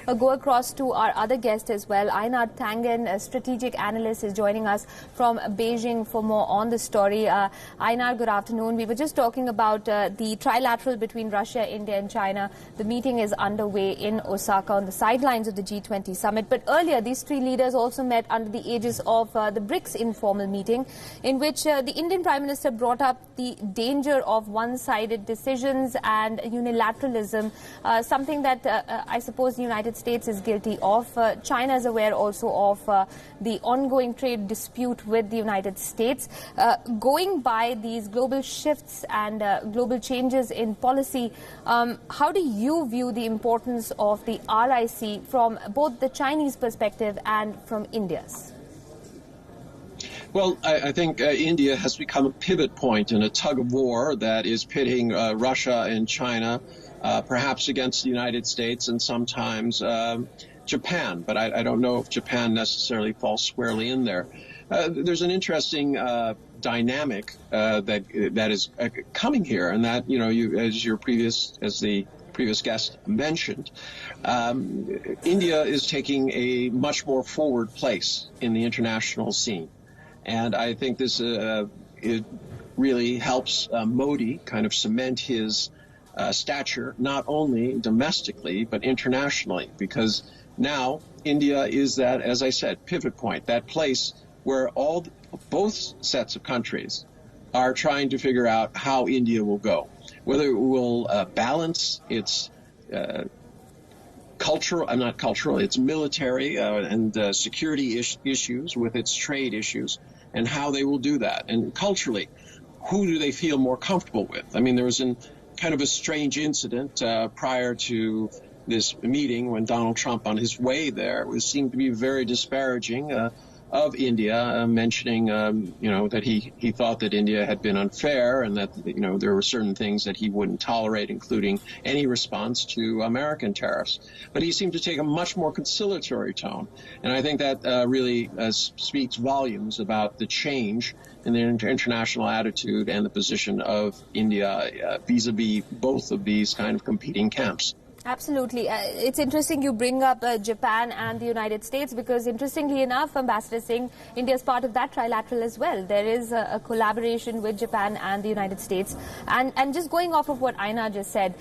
Go across to our other guest as well. Einar Tangen, a strategic analyst, is joining us from Beijing for more on the story. Einar, good afternoon. We were just talking about the trilateral between Russia, India and China. The meeting is underway in Osaka on the sidelines of the G20 summit. But earlier, these three leaders also met under the aegis of the BRICS informal meeting, in which the Indian Prime Minister brought up the danger of one-sided decisions and unilateralism, something that I suppose the United States is guilty of. China is aware also of the ongoing trade dispute with the United States. Going by these global shifts and global changes in policy, how do you view the importance of the RIC from both the Chinese perspective and from India's? Well, I think India has become a pivot point in a tug of war that is pitting Russia and China, perhaps against the United States and sometimes Japan. But I don't know if Japan necessarily falls squarely in there. There's an interesting dynamic that is coming here, and that, as the previous guest mentioned, India is taking a much more forward place in the international scene. And I think this it really helps Modi kind of cement his stature, not only domestically, but internationally, because now India is that, as I said, pivot point, that place where both sets of countries are trying to figure out how India will go, whether it will balance its its military and security issues with its trade issues, and how they will do that. And culturally, who do they feel more comfortable with? I mean, there was kind of a strange incident prior to this meeting when Donald Trump, on his way there, seemed to be very disparaging of India, mentioning, that he thought that India had been unfair and that, there were certain things that he wouldn't tolerate, including any response to American tariffs. But he seemed to take a much more conciliatory tone. And I think that really speaks volumes about the change in the international attitude and the position of India vis-a-vis both of these kind of competing camps. Absolutely. It's interesting you bring up Japan and the United States, because interestingly enough, Ambassador Singh, India is part of that trilateral as well. There is a collaboration with Japan and the United States. And just going off of what Einar just said,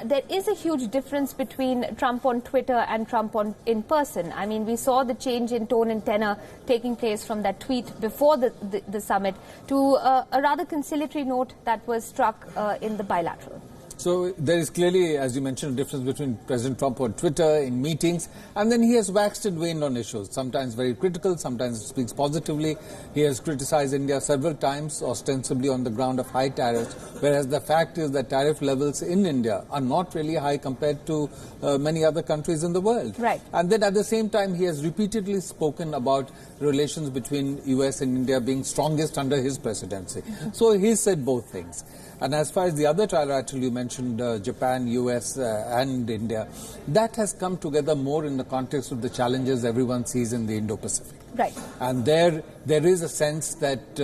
there is a huge difference between Trump on Twitter and Trump in person. I mean, we saw the change in tone and tenor taking place from that tweet before the summit to a rather conciliatory note that was struck in the bilateral. So there is clearly, as you mentioned, a difference between President Trump on Twitter, in meetings, and then he has waxed and waned on issues, sometimes very critical, sometimes speaks positively. He has criticized India several times, ostensibly on the ground of high tariffs, whereas the fact is that tariff levels in India are not really high compared to many other countries in the world. Right. And then at the same time, he has repeatedly spoken about relations between US and India being strongest under his presidency. So he said both things. And as far as the other trilateral you mentioned, Japan, US and India, that has come together more in the context of the challenges everyone sees in the Indo-Pacific. Right. And there is a sense that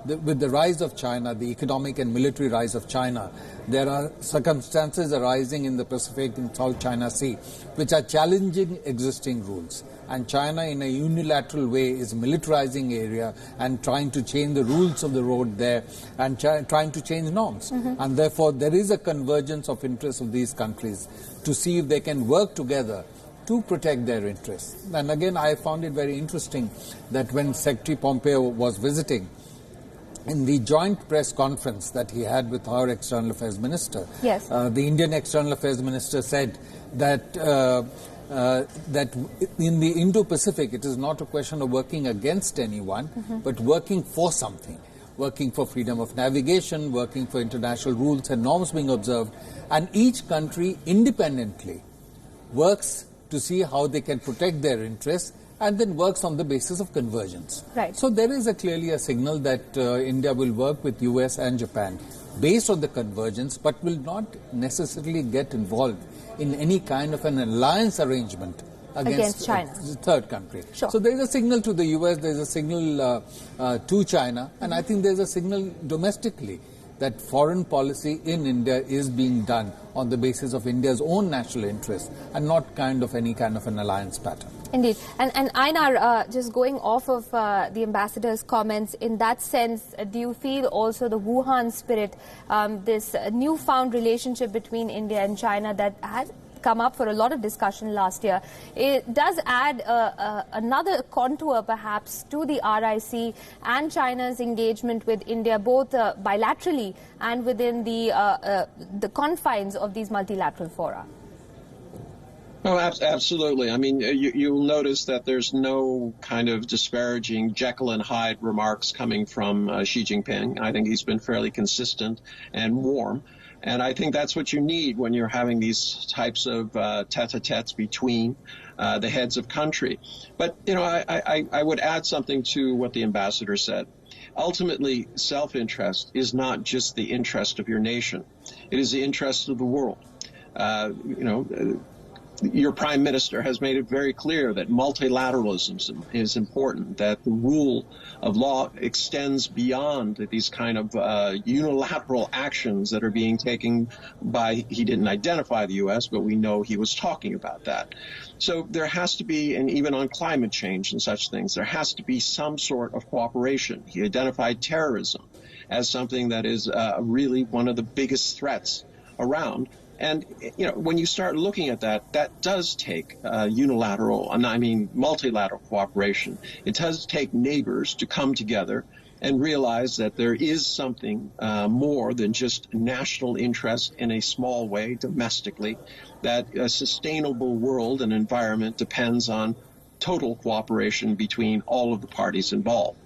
with the rise of China, the economic and military rise of China, there are circumstances arising in the Pacific and South China Sea which are challenging existing rules. And China, in a unilateral way, is militarizing area and trying to change the rules of the road there and trying to change norms. And therefore, there is a convergence of interests of these countries to see if they can work together to protect their interests. And again, I found it very interesting that when Secretary Pompeo was visiting, in the joint press conference that he had with our External Affairs Minister, yes, the Indian External Affairs Minister said that that in the Indo-Pacific, it is not a question of working against anyone, but working for something, working for freedom of navigation, working for international rules and norms being observed, and each country independently works to see how they can protect their interests and then works on the basis of convergence. Right. So there is clearly a signal that India will work with US and Japan based on the convergence, but will not necessarily get involved in any kind of an alliance arrangement against China, the third country. Sure. So there is a signal to the US, there is a signal to China, and I think there is a signal domestically that foreign policy in India is being done on the basis of India's own national interests and not any kind of an alliance pattern. Indeed. And Einar, just going off of the ambassador's comments, in that sense, do you feel also the Wuhan spirit, this newfound relationship between India and China that has come up for a lot of discussion last year, it does add another contour perhaps to the RIC and China's engagement with India, both bilaterally and within the confines of these multilateral fora? Oh, absolutely. I mean, you'll notice that there's no kind of disparaging Jekyll and Hyde remarks coming from Xi Jinping. I think he's been fairly consistent and warm. And I think that's what you need when you're having these types of tete-a-tetes between the heads of country. But, I would add something to what the ambassador said. Ultimately, self-interest is not just the interest of your nation. It is the interest of the world. Your prime minister has made it very clear that multilateralism is important, that the rule of law extends beyond these kind of unilateral actions that are being taken by, he didn't identify the U.S., but we know he was talking about that. So there has to be, and even on climate change and such things, there has to be some sort of cooperation. He identified terrorism as something that is really one of the biggest threats around. And, when you start looking at that, that does take multilateral cooperation. It does take neighbors to come together and realize that there is something more than just national interest in a small way domestically, that a sustainable world and environment depends on total cooperation between all of the parties involved.